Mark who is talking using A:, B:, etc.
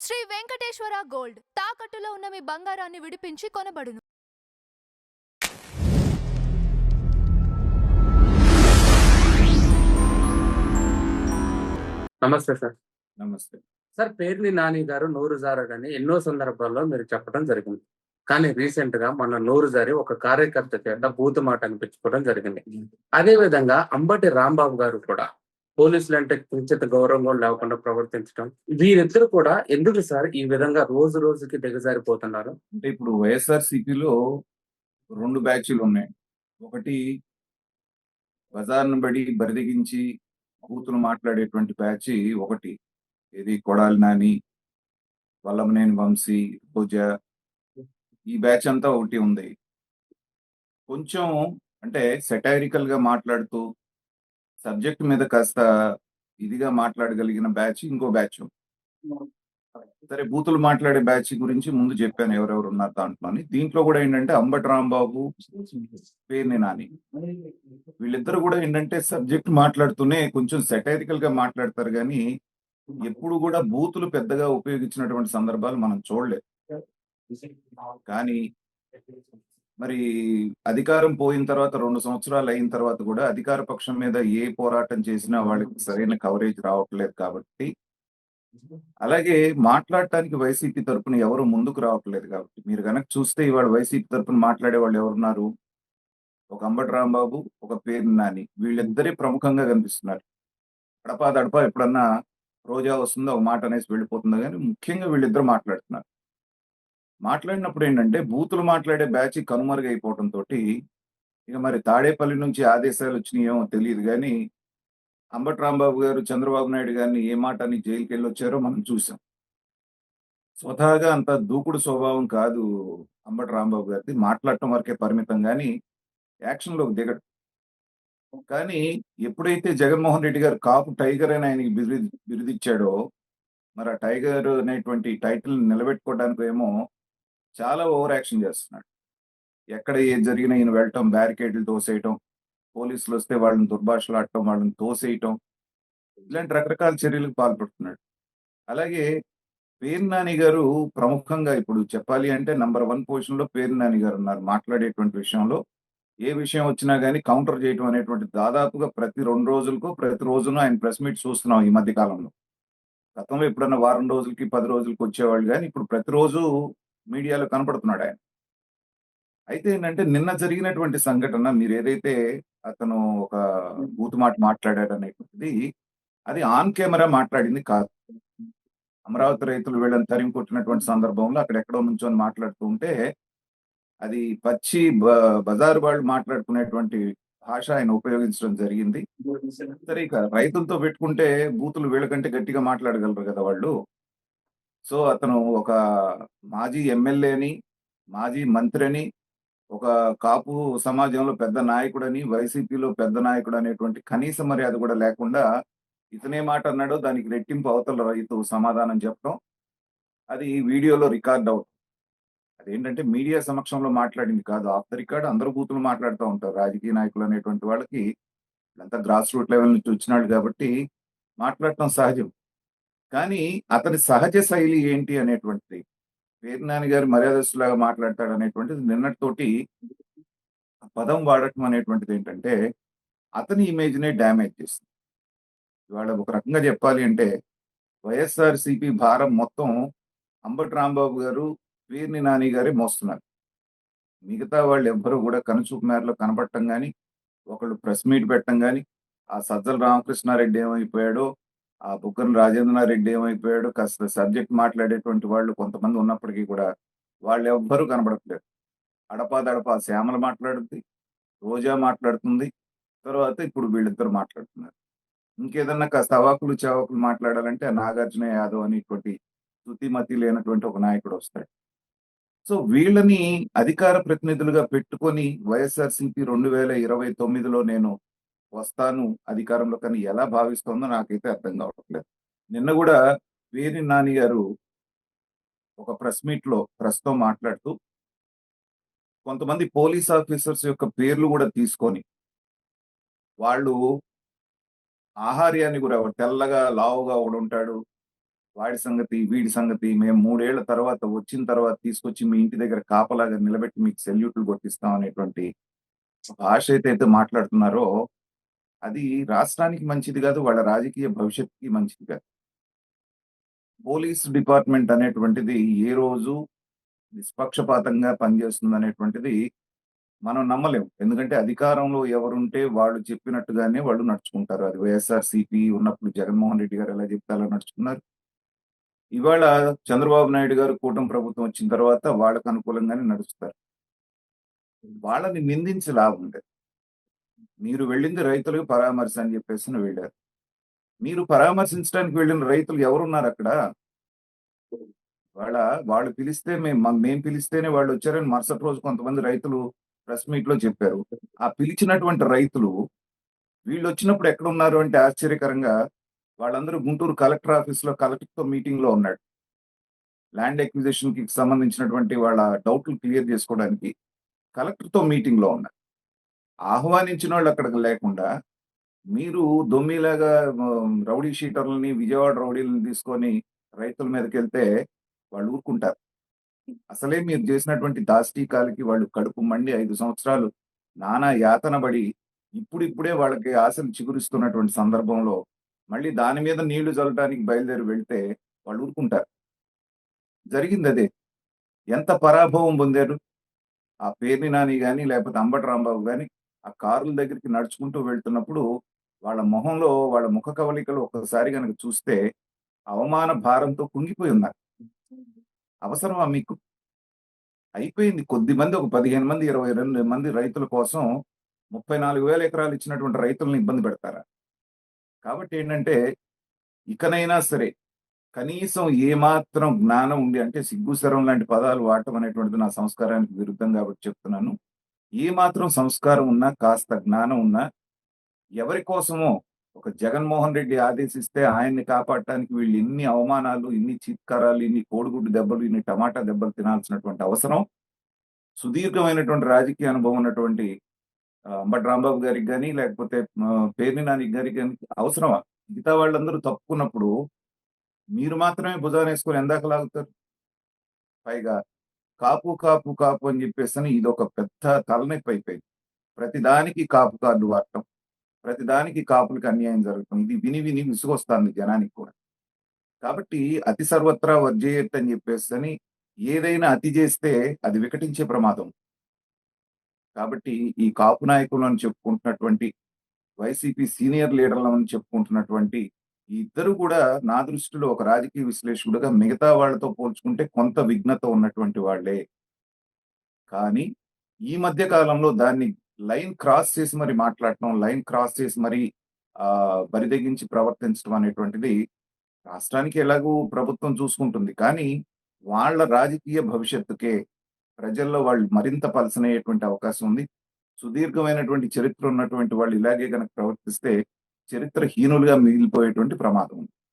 A: Shri Venkateswara gold తాకట్టులో ఉన్న మీ బంగారాన్ని విడిపించి కొనబడును.
B: నమస్తే సార్.
C: నమస్తే.
B: సార్, పేర్ని నాని గారు నోరు జారడని ఎన్నో సందర్భాల్లో మీరు చెప్పడం జరిగింది. కానీ రీసెంట్‌గా మన నోరు జారి ఒక కార్యకర్త చేత బూతు మాట అనిపించుకోవడం జరిగింది. అదే విధంగా అంబటి రాంబాబు గారు కూడా పోలీసులంటే కించిత్ గౌరవం కూడా లేకుండా ప్రవర్తించడం. వీరిద్దరూ కూడా ఎందుకు సార్ ఈ విధంగా రోజు రోజుకి దిగజారిపోతున్నారు?
C: అంటే ఇప్పుడు వైఎస్ఆర్‌సీపీలో 2 బ్యాచ్‌లున్నాయి. ఒకటి బజార్‌ను బడి బరిదెగించి బూతులు మాట్లాడేటువంటి బ్యాచి ఒకటి. ఏది కొడాలి నాని, వల్లభనేని వంశీ, రోజా ఈ బ్యాచ్ అంతా ఒకటి ఉంది. కొంచెం అంటే సెటైరికల్‌గా మాట్లాడుతూ సబ్జెక్ట్ మీద కాస్త ఇదిగా మాట్లాడగలిగిన బ్యాచ్ ఇంకో బ్యాచ్. సరే, బూతులు మాట్లాడే బ్యాచ్ గురించి ముందు చెప్పాను ఎవరెవరు ఉన్నారు దాంట్లోని. దీంట్లో కూడా ఏంటంటే అంబటి రాంబాబు, పేర్ని నాని వీళ్ళిద్దరు కూడా ఏంటంటే సబ్జెక్ట్ మాట్లాడుతూనే కొంచెం సెటైరికల్ గా మాట్లాడతారు కానీ ఎప్పుడు కూడా బూతులు పెద్దగా ఉపయోగించినటువంటి సందర్భాలు మనం చూడలేదు. కానీ మరి అధికారం పోయిన తర్వాత 2 సంవత్సరాలు అయిన తర్వాత కూడా అధికార పక్షం మీద ఏ పోరాటం చేసినా వాళ్ళకి సరైన కవరేజ్ రావట్లేదు కాబట్టి, అలాగే మాట్లాడటానికి వైసీపీ తరపున ఎవరు ముందుకు రావట్లేదు కాబట్టి, మీరు గనక చూస్తే ఇవాళ వైసీపీ తరపున మాట్లాడే వాళ్ళు ఎవరున్నారు? ఒక అంబటి రాంబాబు, ఒక పేర్ని నాని వీళ్ళిద్దరే ప్రముఖంగా కనిపిస్తున్నారు. అడపాదడపా ఎప్పుడన్నా రోజా వస్తుందో ఒక మాట అనేసి వెళ్ళిపోతుందో కానీ ముఖ్యంగా వీళ్ళిద్దరు మాట్లాడుతున్నారు. మాట్లాడినప్పుడు ఏంటంటే బూతులు మాట్లాడే బ్యాచ్ కనుమరుగైపోవడంతో ఇక మరి తాడేపల్లి నుంచి ఆదేశాలు వచ్చినాయేమో తెలియదు కానీ అంబటి రాంబాబు గారు చంద్రబాబు నాయుడు గారిని ఏ మాట అని జైలుకి వెళ్ళొచ్చారో మనం చూసాం. స్వతహాగా అంత దూకుడు స్వభావం కాదు అంబటి రాంబాబు గారిది. మాట్లాడటం వరకే పరిమితం కానీ యాక్షన్‌లోకి దిగడు. కానీ ఎప్పుడైతే జగన్మోహన్ రెడ్డి గారు కాపు టైగర్ అని ఆయనకి బిరుదిచ్చాడో, మరి ఆ టైగర్ అనేటువంటి టైటిల్ నిలబెట్టుకోవడానికేమో చాలా ఓవర్ యాక్షన్ చేస్తున్నాడు. ఎక్కడ ఏది జరిగినా ఈయన వెళ్ళటం, బ్యారికేడ్లు తోసేయటం, పోలీసులొస్తే వాళ్ళని దుర్భాషలాడటం, వాళ్ళని తోసేయటం, ఇలాంటి రకరకాల చర్యలకు పాల్పడుతున్నాడు. అలాగే పేర్ని నాని గారు ప్రముఖంగా ఇప్పుడు చెప్పాలి అంటే నంబర్ 1 పొజిషన్‌లో పేర్ని నాని గారు ఉన్నారు. మాట్లాడేటువంటి విషయంలో ఏ విషయం వచ్చినా గాని కౌంటర్ చేయటం అనేటువంటిది దాదాపుగా ప్రతి 2 రోజులకో, ప్రతి రోజునో ఆయన ప్రెస్ మీట్ చూస్తున్నాం ఈ మధ్య కాలంలో. గతంలో ఎప్పుడన్నా వారం రోజులకి, 10 రోజులకి వచ్చేవాళ్ళు గాని ఇప్పుడు ప్రతిరోజు మీడియాలో కనపడుతున్నాడాయన. అయితే ఏంటంటే నిన్న జరిగినటువంటి సంఘటన మీరేదైతే అతను ఒక బూతు మాట మాట్లాడాడనేటువంటిది అది ఆన్ కెమెరా మాట్లాడింది కాదు. అమరావతి రైతులు వీళ్ళని తరిమి కొట్టినటువంటి సందర్భంలో అక్కడెక్కడో నుంచొని మాట్లాడుతూ ఉంటే అది పచ్చి బజారు వాళ్ళు మాట్లాడుకునేటువంటి భాష ఆయన ఉపయోగించడం జరిగింది. సరే, ఇక రైతులతో పెట్టుకుంటే బూతులు వీళ్ళకంటే గట్టిగా మాట్లాడగలరు కదా వాళ్ళు. సో అతను ఒక మాజీ ఎమ్మెల్యేని, మాజీ మంత్రిని, ఒక కాపు సమాజంలో పెద్ద నాయకుడని, వైసీపీలో పెద్ద నాయకుడు అనేటువంటి కనీస మర్యాద కూడా లేకుండా ఇతనే మాట అన్నాడో దానికి రెట్టింపు అవతల రైతు సమాధానం చెప్పడం, అది వీడియోలో రికార్డ్ అవుట్. అదేంటంటే మీడియా సమక్షంలో మాట్లాడింది కాదు. ఆఫ్ ద రికార్డ్ అందరూ బూతులు మాట్లాడుతూ ఉంటారు. రాజకీయ నాయకులు అనేటువంటి వాళ్ళకి వీళ్ళంతా గ్రాస్ రూట్ లెవెల్ నుంచి వచ్చినాళ్ళు కాబట్టి మాట్లాడటం సహజం. కానీ అతని సహజ శైలి ఏంటి అనేటువంటిది, పేర్ని నాని గారు మర్యాదస్తులాగా మాట్లాడతాడు అనేటువంటిది నిన్నటితోటి ఆ పదం వాడటం అనేటువంటిది ఏంటంటే అతని ఇమేజ్‌నే డ్యామేజ్ చేస్తుంది. ఇవాళ ఒక రకంగా చెప్పాలి అంటే వైఎస్ఆర్‌సీపీ భారం మొత్తం అంబటి రాంబాబు గారు, పేర్ని నాని గారే మోస్తున్నారు. మిగతా వాళ్ళెవ్వరూ గూడా కనుచూపు మేరలో కనపడటం గాని, ఒకళ్ళు ప్రెస్ మీట్ పెట్టడం గాని, ఆ సజ్జల రామకృష్ణారెడ్డి ఏమైపోయాడో, ఆ బుగ్గన రాజేంద్రనారెడ్డి ఏమైపోయాడో, కాస్త సబ్జెక్ట్ మాట్లాడేటువంటి వాళ్ళు కొంతమంది ఉన్నప్పటికీ కూడా వాళ్ళెవ్వరూ కనపడట్లేదు. అడపాదడపా శ్యామల మాట్లాడుద్ది, రోజా మాట్లాడుతుంది. తర్వాత ఇప్పుడు వీళ్ళిద్దరు మాట్లాడుతున్నారు. ఇంకేదన్నా కాస్త అవాకులు చవాకులు మాట్లాడాలంటే ఆ నాగార్జున యాదవ్ అనేటువంటి శుతిమతి లేనటువంటి ఒక నాయకుడొస్తాడు. సో వీళ్ళని అధికార ప్రతినిధులుగా పెట్టుకొని వైఎస్ఆర్‌సీపీ 2029లో నేను వస్తాను అధికారంలోకని ఎలా భావిస్తోందో నాకైతే అర్థం కావట్లేదు. నిన్న గూడా పేర్ని నాని గారు ఒక ప్రెస్ మీట్‌లో ప్రెస్‌తో మాట్లాడుతూ కొంతమంది పోలీస్ ఆఫీసర్స్ యొక్క పేర్లు గూడా తీసుకొని, వాళ్ళు ఆహార్యాన్ని గూడా తెల్లగా, లావుగా ఒకడుంటాడు. వాడి సంగతి, వీడి సంగతి మేము 3 ఏళ్ల తర్వాత వచ్చిన తర్వాత తీసుకొచ్చి మీ ఇంటి దగ్గర కాపలాగా నిలబెట్టి మీకు సెల్యూట్లు కొట్టిస్తాం అనేటువంటి భాష అయితే మాట్లాడుతున్నారో అది రాష్ట్రానికి మంచిది కాదు. వాళ్ళ రాజకీయ భవిష్యత్తుకి మంచిది కాదు. పోలీస్ డిపార్ట్‌మెంట్ అనేటువంటిది ఏ రోజు నిష్పక్షపాతంగా పనిచేస్తుందనేటువంటిది మనం నమ్మలేం. ఎందుకంటే అధికారంలో ఎవరుంటే వాళ్ళు చెప్పినట్టుగానే వాళ్ళు నడుచుకుంటారు. అది వైఎస్ఆర్‌సీపీ ఉన్నప్పుడు జగన్మోహన్ రెడ్డి గారు ఎలా చెప్తే అలా నడుచుకున్నారు. ఇవాళ చంద్రబాబు నాయుడు గారు కూటమి ప్రభుత్వం వచ్చిన తర్వాత వాళ్ళకి అనుకూలంగానే నడుస్తారు. వాళ్ళని నిందించి లాభం లేదు. మీరు వెళ్ళింది రైతులకు పరామర్శ అని చెప్పేసని వెళ్లారు. మీరు పరామర్శించడానికి వెళ్ళిన రైతులు ఎవరున్నారక్కడ? వాళ్ళు పిలిస్తే మేము పిలిస్తేనే వాళ్ళొచ్చారని మరుసటి రోజు కొంతమంది రైతులు ప్రెస్ మీట్‌లో చెప్పారు. ఆ పిలిచినటువంటి రైతులు వీళ్ళొచ్చినప్పుడు ఎక్కడున్నారు అంటే ఆశ్చర్యకరంగా వాళ్ళందరూ గుంటూరు కలెక్టర్ ఆఫీస్‌లో కలెక్టర్‌తో మీటింగ్‌లో ఉన్నారు. ల్యాండ్ అక్విజిషన్‌కి సంబంధించినటువంటి వాళ్ళ డౌట్లు క్లియర్ చేసుకోవడానికి కలెక్టర్‌తో మీటింగ్‌లో ఉన్నారు. ఆహ్వానించినోళ్ళు అక్కడికి లేకుండా మీరు దొమ్మిలాగా రౌడీ షీటర్లని, విజయవాడ రౌడీలని తీసుకొని రైతుల మీదకెళ్తే వాళ్ళు ఊరుకుంటారు. అసలే మీరు చేసినటువంటి దాష్టీకాలకి వాళ్ళు కడుపు మండి 5 సంవత్సరాలు నానా యాతన పడి ఇప్పుడిప్పుడే వాళ్ళకి ఆశలు చిగురిస్తున్నటువంటి సందర్భంలో మళ్ళీ దాని మీద నీళ్లు చల్లటానికి బయలుదేరి వెళ్తే వాళ్ళు ఊరుకుంటారు. జరిగిందదే. ఎంత పరాభవం పొందారు? ఆ పేర్ని నాని గాని, లేకపోతే అంబటి రాంబాబు గాని, ఆ కారుల దగ్గరికి నడుచుకుంటూ వెళ్తున్నప్పుడు వాళ్ళ మొహంలో వాళ్ళ ముఖ కవళికలు ఒక్కసారి గనక చూస్తే అవమాన భారంతో కుంగిపోయి ఉన్నారు. అవసరమా మీకు? అయిపోయింది. కొద్దిమంది ఒక 15 మంది, 22 మంది రైతుల కోసం 34,000 ఎకరాలు ఇచ్చినటువంటి రైతుల్ని ఇబ్బంది పెడతారా? కాబట్టి ఏంటంటే, ఇకనైనా సరే కనీసం ఏమాత్రం జ్ఞానం ఉంది అంటే సిగ్గు, శరం లాంటి పదాలు వాడటం అనేటువంటిది నా సంస్కారానికి విరుద్ధం కాబట్టి చెప్తున్నాను. ఏమాత్రం సంస్కారం ఉన్నా, కాస్త జ్ఞానం ఉన్నా ఎవరి కోసమో ఒక జగన్మోహన్ రెడ్డి ఆదేశిస్తే ఆయన్ని కాపాడటానికి వీళ్ళు ఇన్ని అవమానాలు, ఇన్ని చీత్కారాలు, ఇన్ని కోడిగుడ్డు దెబ్బలు, ఇన్ని టమాటా దెబ్బలు తినాల్సినటువంటి అవసరం సుదీర్ఘమైనటువంటి రాజకీయ అనుభవం ఉన్నటువంటి అంబటి రాంబాబు గారికి గాని, లేకపోతే పేర్ని నాని గారికి గాని అవసరమా? మిగతా వాళ్ళందరూ తప్పుకున్నప్పుడు మీరు మాత్రమే భుజానేసుకొని ఎందాక లాగుతారు? పైగా కాపు, కాపు, కాపు అని చెప్పేసని ఇదొక పెద్ద తలనొప్పి అయిపోయింది. ప్రతిదానికి కాపు కార్డు వాడటం. ప్రతిదానికి కాపులకి అన్యాయం జరుగుతుంది. ఇది విని విని విసుగొస్తాంది జనానికి కూడా. కాబట్టి అతి సర్వత్రా వర్జేయత్ అని చెప్పేసని ఏదైనా అతి చేస్తే అది వికటించే ప్రమాదం. కాబట్టి ఈ కాపు నాయకులని చెప్పుకుంటున్నటువంటి వైసీపీ సీనియర్ లీడర్లని చెప్పుకుంటున్నటువంటి ఈ ఇద్దరు కూడా నా దృష్టిలో ఒక రాజకీయ విశ్లేషకుడుగా మిగతా వాళ్ళతో పోల్చుకుంటే కొంత విఘ్నత ఉన్నటువంటి వాళ్ళే. కానీ ఈ మధ్య కాలంలో దాన్ని లైన్ క్రాస్ చేసి మరి మాట్లాడటం, లైన్ క్రాస్ చేసి మరి బరితెగించి ప్రవర్తించడం అనేటువంటిది రాష్ట్రానికి ఎలాగూ ప్రభుత్వం చూసుకుంటుంది. కానీ వాళ్ళ రాజకీయ భవిష్యత్తుకే ప్రజల్లో వాళ్ళు మరింత పలసనయ్యేటువంటి అవకాశం ఉంది. సుదీర్ఘమైనటువంటి చరిత్ర ఉన్నటువంటి వాళ్ళు ఇలాగే గనక ప్రవర్తిస్తే చరిత్రహీనులుగా మిగిలిపోయేటువంటి ప్రమాదం ఉంది.